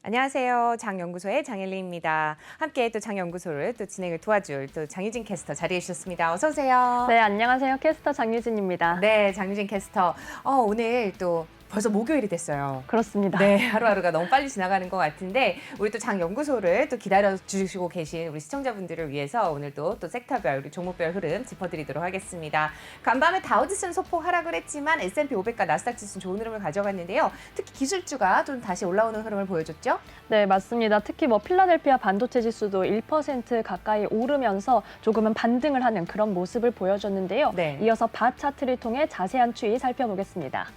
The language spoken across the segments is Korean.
안녕하세요. 장연구소의 장엘리입니다. 함께 또 장연구소를 또 진행을 도와줄 또 장유진 캐스터 자리해 주셨습니다. 어서 오세요. 네, 안녕하세요. 캐스터 장유진입니다. 네, 장유진 캐스터. 오늘 또 벌써 목요일이 됐어요. 그렇습니다. 네, 하루하루가 너무 빨리 지나가는 것 같은데 우리 또 장연구소를 또 기다려 주시고 계신 우리 시청자분들을 위해서 오늘도 또 섹터별, 우리 종목별 흐름 짚어드리도록 하겠습니다. 간밤에 다우지수는 소폭 하락을 했지만 S&P 500과 나스닥 지수는 좋은 흐름을 가져갔는데요. 특히 기술주가 좀 다시 올라오는 흐름을 보여줬죠? 네, 맞습니다. 특히 필라델피아 반도체 지수도 1% 가까이 오르면서 조금은 반등을 하는 그런 모습을 보여줬는데요. 네. 이어서 바 차트를 통해 자세한 추이 살펴보겠습니다.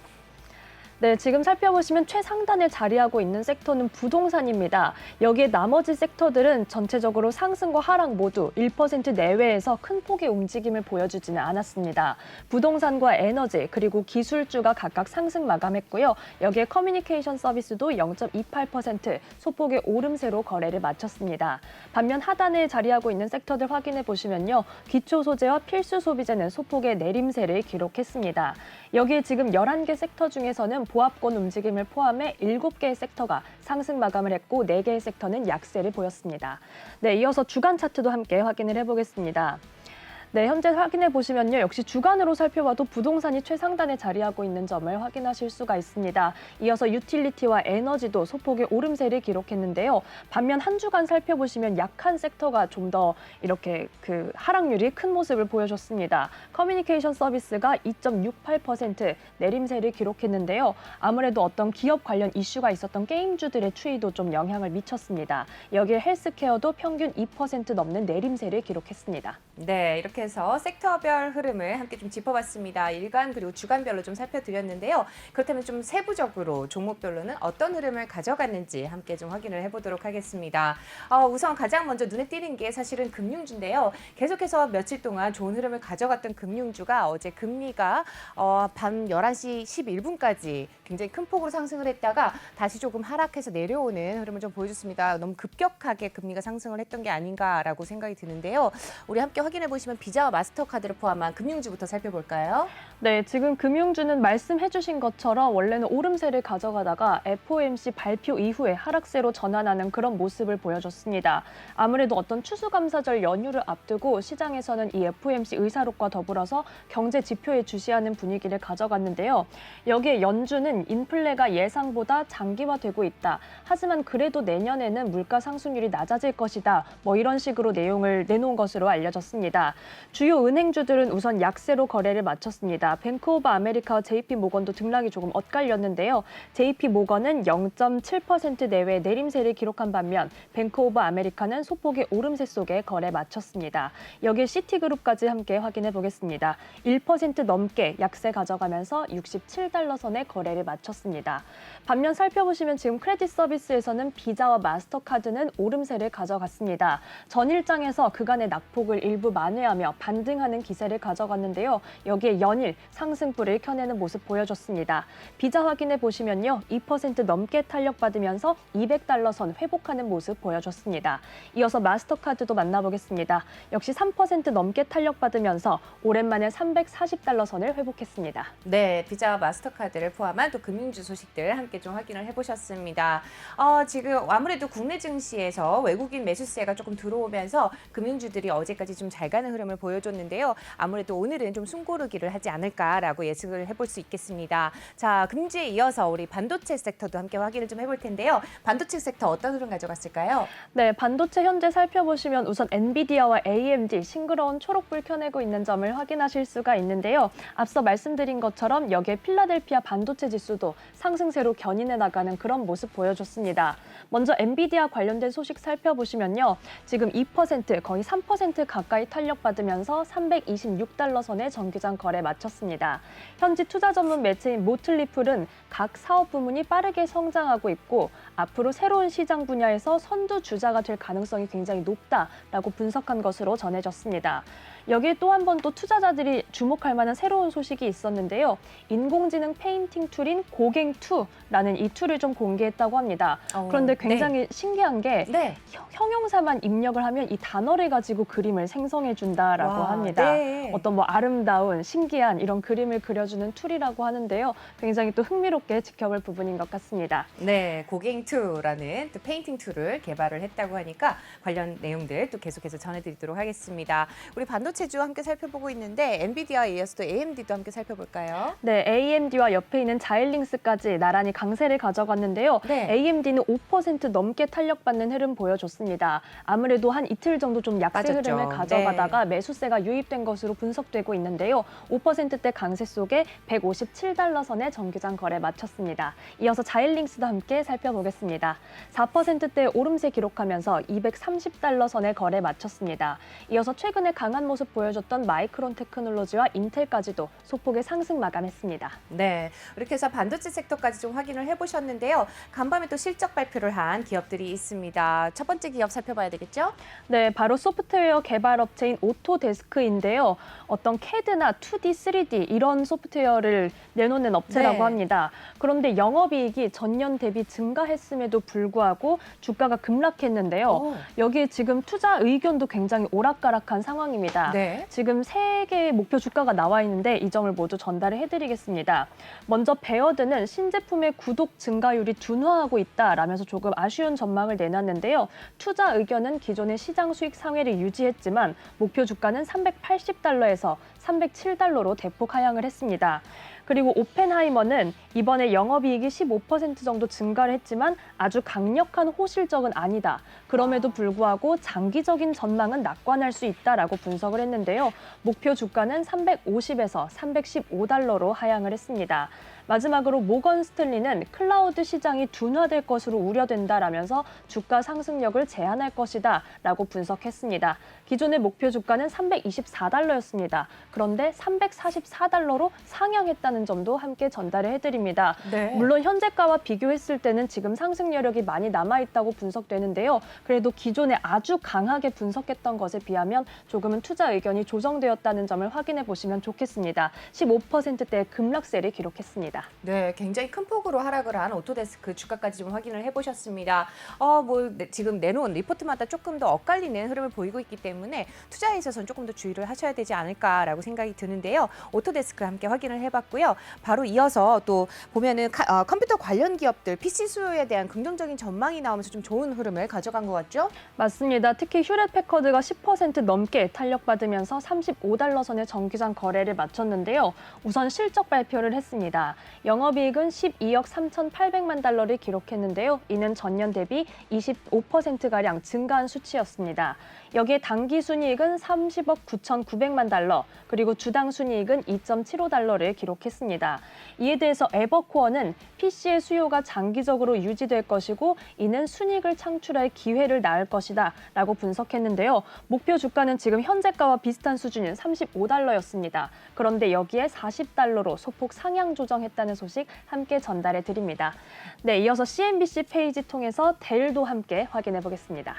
네, 지금 살펴보시면 최상단에 자리하고 있는 섹터는 부동산입니다. 여기에 나머지 섹터들은 전체적으로 상승과 하락 모두 1% 내외에서 큰 폭의 움직임을 보여주지는 않았습니다. 부동산과 에너지 그리고 기술주가 각각 상승 마감했고요. 여기에 커뮤니케이션 서비스도 0.28% 소폭의 오름세로 거래를 마쳤습니다. 반면 하단에 자리하고 있는 섹터들 확인해 보시면요. 기초 소재와 필수 소비재는 소폭의 내림세를 기록했습니다. 여기에 지금 11개 섹터 중에서는 보합권 움직임을 포함해 7개의 섹터가 상승 마감을 했고 4개의 섹터는 약세를 보였습니다. 네, 이어서 주간 차트도 함께 확인을 해보겠습니다. 네, 현재 확인해 보시면요. 역시 주간으로 살펴봐도 부동산이 최상단에 자리하고 있는 점을 확인하실 수가 있습니다. 이어서 유틸리티와 에너지도 소폭의 오름세를 기록했는데요. 반면 한 주간 살펴보시면 약한 섹터가 좀 더 이렇게 하락률이 큰 모습을 보여줬습니다. 커뮤니케이션 서비스가 2.68% 내림세를 기록했는데요. 아무래도 어떤 기업 관련 이슈가 있었던 게임주들의 추이도 좀 영향을 미쳤습니다. 여기에 헬스케어도 평균 2% 넘는 내림세를 기록했습니다. 네, 이렇게 해서 섹터별 흐름을 함께 좀 짚어봤습니다. 일간 그리고 주간별로 좀 살펴드렸는데요. 그렇다면 좀 세부적으로 종목별로는 어떤 흐름을 가져갔는지 함께 좀 확인을 해보도록 하겠습니다. 우선 가장 먼저 눈에 띄는 게 사실은 금융주인데요. 계속해서 며칠 동안 좋은 흐름을 가져갔던 금융주가 어제 금리가 밤 11시 11분까지 굉장히 큰 폭으로 상승을 했다가 다시 조금 하락해서 내려오는 흐름을 좀 보여줬습니다. 너무 급격하게 금리가 상승을 했던 게 아닌가라고 생각이 드는데요. 우리 함께 확인해 보시면 비자와 마스터카드를 포함한 금융주부터 살펴볼까요? 네, 지금 금융주는 말씀해 주신 것처럼 원래는 오름세를 가져가다가 FOMC 발표 이후에 하락세로 전환하는 그런 모습을 보여줬습니다. 아무래도 어떤 추수감사절 연휴를 앞두고 시장에서는 이 FOMC 의사록과 더불어서 경제 지표에 주시하는 분위기를 가져갔는데요. 여기에 연준은 인플레가 예상보다 장기화되고 있다. 하지만 그래도 내년에는 물가 상승률이 낮아질 것이다. 이런 식으로 내용을 내놓은 것으로 알려졌습니다. 주요 은행주들은 우선 약세로 거래를 마쳤습니다. 뱅크 오브 아메리카와 JP 모건도 등락이 조금 엇갈렸는데요. JP 모건은 0.7% 내외 내림세를 기록한 반면 뱅크 오브 아메리카는 소폭의 오름세 속에 거래 마쳤습니다. 여기에 시티그룹까지 함께 확인해 보겠습니다. 1% 넘게 약세 가져가면서 67달러 선에 거래를 마쳤습니다. 반면 살펴보시면 지금 크레딧 서비스에서는 비자와 마스터카드는 오름세를 가져갔습니다. 전일장에서 그간의 낙폭을 일부 만회하며 반등하는 기세를 가져갔는데요. 여기에 연일 상승불을 켜내는 모습 보여줬습니다. 비자 확인해 보시면요. 2% 넘게 탄력받으면서 200달러 선 회복하는 모습 보여줬습니다. 이어서 마스터카드도 만나보겠습니다. 역시 3% 넘게 탄력받으면서 오랜만에 340달러 선을 회복했습니다. 네, 비자와 마스터카드를 포함한 또 금융주 소식들 함께 좀 확인을 해보셨습니다. 지금 아무래도 국내 증시에서 외국인 매수세가 조금 들어오면서 금융주들이 어제까지 좀 잘 가는 흐름을 보여줬는데요. 아무래도 오늘은 좀 숨고르기를 하지 않을까라고 예측을 해볼 수 있겠습니다. 자, 금주에 이어서 우리 반도체 섹터도 함께 확인을 좀 해볼 텐데요. 반도체 섹터 어떤 흐름 가져갔을까요? 네, 반도체 현재 살펴보시면 우선 엔비디아와 AMD 싱그러운 초록불 켜내고 있는 점을 확인하실 수가 있는데요. 앞서 말씀드린 것처럼 여기에 필라델피아 반도체 지수도 상승세로 견인해 나가는 그런 모습 보여줬습니다. 먼저 엔비디아 관련된 소식 살펴보시면요. 지금 2% 거의 3% 가까이 탄력받으면서 326달러 선에 정규장 거래 마쳤습니다. 현지 투자 전문 매체인 모틀리플은 각 사업 부문이 빠르게 성장하고 있고 앞으로 새로운 시장 분야에서 선두 주자가 될 가능성이 굉장히 높다라고 분석한 것으로 전해졌습니다. 여기에 또 한 번 또 투자자들이 주목할 만한 새로운 소식이 있었는데요. 인공지능 페인팅 툴인 고갱2라는 이 툴을 좀 공개했다고 합니다. 그런데 굉장히 신기한 게 네. 형용사만 입력을 하면 이 단어를 가지고 그림을 생성해 준다라고 와, 합니다. 네. 어떤 뭐 아름다운 신기한 이런 그림을 그려주는 툴이라고 하는데요. 굉장히 또 흥미롭게 지켜볼 부분인 것 같습니다. 네, 고갱2라는 또 페인팅 툴을 개발을 했다고 하니까 관련 내용들 또 계속해서 전해드리도록 하겠습니다. 우리 반도체주 함께 살펴보고 있는데 엔비디아에 이어서 또 AMD도 함께 살펴볼까요? 네, AMD와 옆에 있는 자일링스까지 나란히 강세를 가져갔는데요. 네. AMD는 5% 넘게 탄력받는 흐름 보여줬습니다. 아무래도 한 이틀 정도 좀 약세 맞았죠. 흐름을 가져가다가 매수세가 유입된 것으로 분석되고 있는데요. 5%대 강세 속에 157달러 선의 정규장 거래 마쳤습니다. 이어서 자일링스도 함께 살펴보겠습니다. 4%대 오름세 기록하면서 230달러 선의 거래 마쳤습니다. 이어서 최근에 강한 모습 보여줬던 마이크론 테크놀로지와 인텔까지도 소폭의 상승 마감했습니다. 네, 이렇게 해서 반도체 섹터까지 좀 확인을 해보셨는데요. 간밤에 또 실적 발표를 한 기업들이 있습니다. 첫 번째 기업 살펴봐야 되겠죠? 네, 바로 소프트웨어 개발 업체인 오토데스크인데요. 어떤 CAD나 2D, 3D 이런 소프트웨어를 내놓는 업체라고 네. 합니다. 그런데 영업이익이 전년 대비 증가했음에도 불구하고 주가가 급락했는데요. 여기에 지금 투자 의견도 굉장히 오락가락한 상황입니다. 네. 지금 3개의 목표 주가가 나와 있는데 이 점을 모두 전달을 해드리겠습니다. 먼저 베어드는 신제품의 구독 증가율이 둔화하고 있다라면서 조금 아쉬운 전망을 내놨는데요. 투자 의견은 기존의 시장 수익 상회를 유지했지만 목표 주가는 380달러에서 307달러로 대폭 하향을 했습니다. 그리고 오펜하이머는 이번에 영업이익이 15% 정도 증가를 했지만 아주 강력한 호실적은 아니다. 그럼에도 불구하고 장기적인 전망은 낙관할 수 있다라고 분석을 했는데요. 목표 주가는 350에서 315달러로 하향을 했습니다. 마지막으로 모건 스탠리는 클라우드 시장이 둔화될 것으로 우려된다라면서 주가 상승력을 제한할 것이다 라고 분석했습니다. 기존의 목표 주가는 324달러였습니다. 그런데 344달러로 상향했다는 점도 함께 전달을 해드립니다. 네. 물론 현재가와 비교했을 때는 지금 상승 여력이 많이 남아있다고 분석되는데요. 그래도 기존에 아주 강하게 분석했던 것에 비하면 조금은 투자 의견이 조정되었다는 점을 확인해 보시면 좋겠습니다. 15%대의 급락세를 기록했습니다. 네, 굉장히 큰 폭으로 하락을 한 오토데스크 주가까지 좀 확인을 해보셨습니다. 지금 내놓은 리포트마다 조금 더 엇갈리는 흐름을 보이고 있기 때문에 투자에 있어서는 조금 더 주의를 하셔야 되지 않을까라고 생각이 드는데요. 오토데스크 함께 확인을 해봤고요. 바로 이어서 또 보면은 컴퓨터 관련 기업들 PC 수요에 대한 긍정적인 전망이 나오면서 좀 좋은 흐름을 가져간 것 같죠? 맞습니다. 특히 휴렛패커드가 10% 넘게 탄력받으면서 35달러 선의 정기장 거래를 마쳤는데요. 우선 실적 발표를 했습니다. 영업이익은 12억 3,800만 달러를 기록했는데요. 이는 전년 대비 25%가량 증가한 수치였습니다. 여기에 당기 순이익은 30억 9,900만 달러, 그리고 주당 순이익은 2.75달러를 기록했습니다. 이에 대해서 에버코어는 PC의 수요가 장기적으로 유지될 것이고 이는 순이익을 창출할 기회를 낳을 것이다 라고 분석했는데요. 목표 주가는 지금 현재가와 비슷한 수준인 35달러였습니다. 그런데 여기에 40달러로 소폭 상향 조정했다는 소식 함께 전달해 드립니다. 네, 이어서 CNBC 페이지 통해서 델도 함께 확인해 보겠습니다.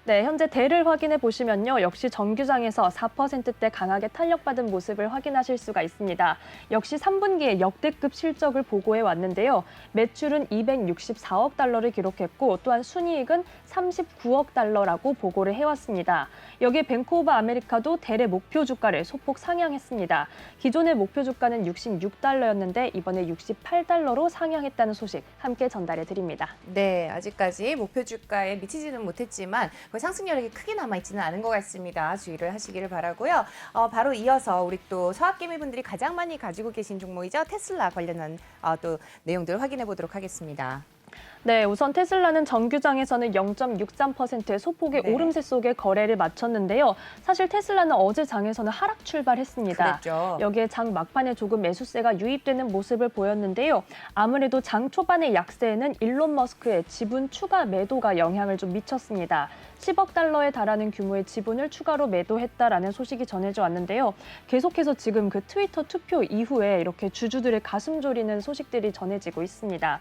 네, 현재 델을 확인해 보시면요. 역시 정규장에서 4%대 강하게 탄력받은 모습을 확인하실 수가 있습니다. 역시 3분기에 역대급 실적을 보고해 왔는데요. 매출은 264억 달러를 기록했고 또한 순이익은 39억 달러라고 보고를 해왔습니다. 여기에 뱅크 오브 아메리카도 델의 목표 주가를 소폭 상향했습니다. 기존의 목표 주가는 66달러였는데 이번에 68달러로 상향했다는 소식 함께 전달해 드립니다. 네, 아직까지 목표 주가에 미치지는 못했지만 그 상승 여력이 크게 남아있지는 않은 것 같습니다. 주의를 하시기를 바라고요. 바로 이어서 우리 또 서학개미 분들이 가장 많이 가지고 계신 종목이죠. 테슬라 관련한 또 내용들 확인해 보도록 하겠습니다. 네, 우선 테슬라는 정규장에서는 0.63%의 소폭의 네. 오름세 속에 거래를 마쳤는데요. 사실 테슬라는 어제 장에서는 하락 출발했습니다. 그랬죠. 여기에 장 막판에 조금 매수세가 유입되는 모습을 보였는데요. 아무래도 장 초반의 약세에는 일론 머스크의 지분 추가 매도가 영향을 좀 미쳤습니다. 10억 달러에 달하는 규모의 지분을 추가로 매도했다라는 소식이 전해져 왔는데요. 계속해서 지금 그 트위터 투표 이후에 이렇게 주주들의 가슴 졸이는 소식들이 전해지고 있습니다.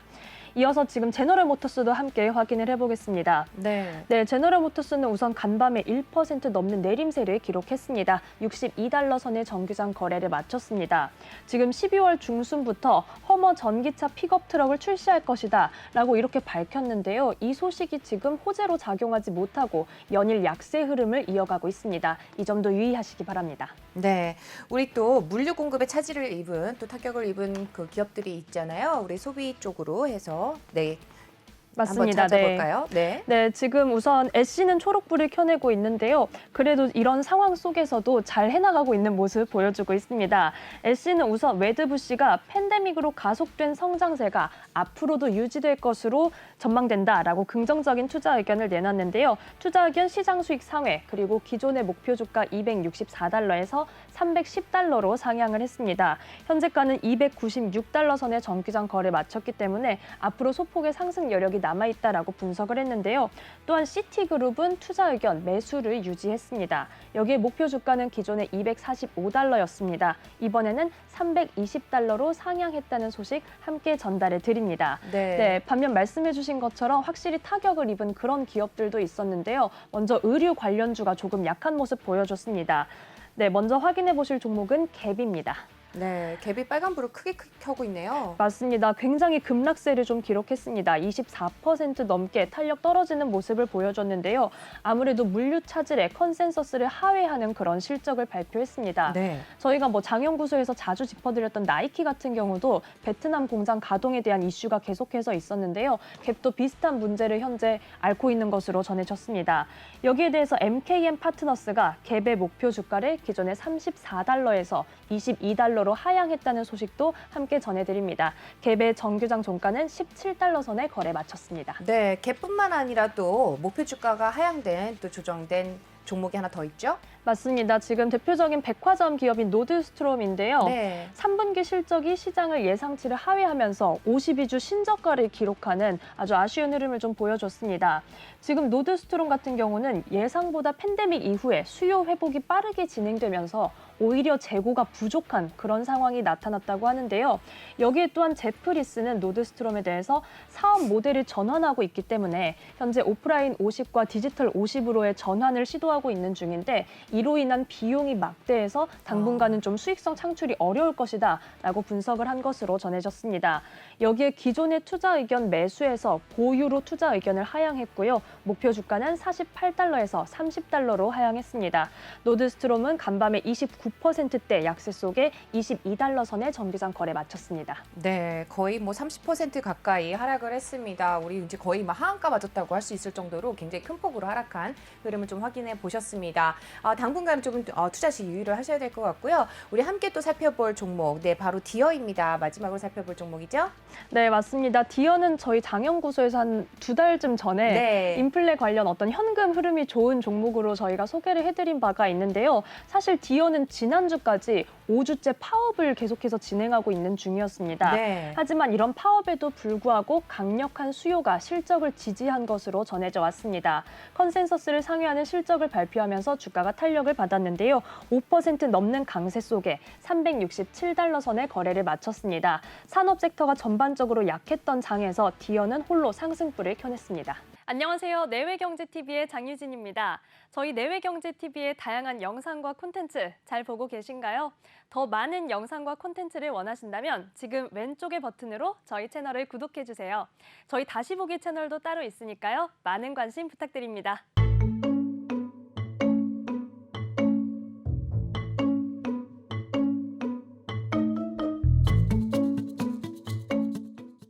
이어서 지금 제너럴 모터스도 함께 확인을 해보겠습니다. 네. 네, 제너럴 모터스는 우선 간밤에 1% 넘는 내림세를 기록했습니다. 62달러 선의 정규장 거래를 마쳤습니다. 지금 12월 중순부터 허머 전기차 픽업 트럭을 출시할 것이다 라고 이렇게 밝혔는데요. 이 소식이 지금 호재로 작용하지 못하고 연일 약세 흐름을 이어가고 있습니다. 이 점도 유의하시기 바랍니다. 네, 우리 또 물류 공급에 차질을 입은 또 타격을 입은 그 기업들이 있잖아요. 우리 소비 쪽으로 해서 네. 맞습니다. 한번 찾아볼까요? 네. 네, 지금 우선 애쉬는 초록불을 켜내고 있는데요. 그래도 이런 상황 속에서도 잘 해나가고 있는 모습 보여주고 있습니다. 애쉬는 우선 웨드부시가 팬데믹으로 가속된 성장세가 앞으로도 유지될 것으로 전망된다라고 긍정적인 투자 의견을 내놨는데요. 투자 의견 시장 수익 상회 그리고 기존의 목표 주가 264달러에서 310달러로 상향을 했습니다. 현재가는 296달러 선의 정기장 거래 마쳤기 때문에 앞으로 소폭의 상승 여력이 남아있다라고 분석을 했는데요. 또한 시티그룹은 투자 의견 매수를 유지했습니다. 여기에 목표 주가는 기존의 245달러였습니다. 이번에는 320달러로 상향했다는 소식 함께 전달해 드립니다. 네, 반면 말씀해 주신 것처럼 확실히 타격을 입은 그런 기업들도 있었는데요. 먼저 의류 관련주가 조금 약한 모습 보여줬습니다. 네, 먼저 확인해 보실 종목은 갭입니다. 네, 갭이 빨간불을 크게 켜고 있네요. 맞습니다. 굉장히 급락세를 좀 기록했습니다. 24% 넘게 탄력 떨어지는 모습을 보여줬는데요. 아무래도 물류 차질에 컨센서스를 하회하는 그런 실적을 발표했습니다. 네. 저희가 뭐 장연구소에서 자주 짚어드렸던 나이키 같은 경우도 베트남 공장 가동에 대한 이슈가 계속해서 있었는데요. 갭도 비슷한 문제를 현재 앓고 있는 것으로 전해졌습니다. 여기에 대해서 MKM 파트너스가 갭의 목표 주가를 기존의 34달러에서 22달러로 하향했다는 소식도 함께 전해드립니다. 갭의 정규장 종가는 17달러 선에 거래 마쳤습니다. 네, 갭뿐만 아니라 또 목표 주가가 하향된 또 조정된 종목이 하나 더 있죠? 맞습니다. 지금 대표적인 백화점 기업인 노드스트롬인데요. 네. 3분기 실적이 시장을 예상치를 하회하면서 52주 신저가를 기록하는 아주 아쉬운 흐름을 좀 보여줬습니다. 지금 노드스트롬 같은 경우는 예상보다 팬데믹 이후에 수요 회복이 빠르게 진행되면서 오히려 재고가 부족한 그런 상황이 나타났다고 하는데요. 여기에 또한 제프리스는 노드스트롬에 대해서 사업 모델을 전환하고 있기 때문에 현재 오프라인 50과 디지털 50으로의 전환을 시도하고 있는 중인데 이로 인한 비용이 막대해서 당분간은 좀 수익성 창출이 어려울 것이다 라고 분석을 한 것으로 전해졌습니다. 여기에 기존의 투자 의견 매수에서 보유로 투자 의견을 하향했고요. 목표 주가는 48달러에서 30달러로 하향했습니다. 노드스트롬은 간밤에 29%대 약세 속에 22달러 선의 정기장 거래 마쳤습니다. 네, 거의 뭐 30% 가까이 하락을 했습니다. 우리 이제 거의 막 하한가 맞았다고 할 수 있을 정도로 굉장히 큰 폭으로 하락한 흐름을 좀 확인해 보셨습니다. 당분간 좀 투자 시 유의를 하셔야 될 것 같고요. 우리 함께 또 살펴볼 종목, 네, 바로 디어입니다. 마지막으로 살펴볼 종목이죠? 네, 맞습니다. 디어는 저희 장연구소에서 한 2달쯤 전에 네. 인플레 관련 어떤 현금 흐름이 좋은 종목으로 저희가 소개를 해드린 바가 있는데요. 사실 디어는 지난주까지 5주째 파업을 계속해서 진행하고 있는 중이었습니다. 네. 하지만 이런 파업에도 불구하고 강력한 수요가 실적을 지지한 것으로 전해져 왔습니다. 컨센서스를 상회하는 실적을 발표하면서 주가가 탄력을 받았는데요. 5% 넘는 강세 속에 367달러 선의 거래를 마쳤습니다. 산업 섹터가 전반적으로 약했던 장에서 디어는 홀로 상승불을 켜냈습니다. 안녕하세요. 내외경제TV의 장유진입니다. 저희 내외경제TV의 다양한 영상과 콘텐츠 잘 보고 계신가요? 더 많은 영상과 콘텐츠를 원하신다면 지금 왼쪽의 버튼으로 저희 채널을 구독해주세요. 저희 다시 보기 채널도 따로 있으니까요. 많은 관심 부탁드립니다.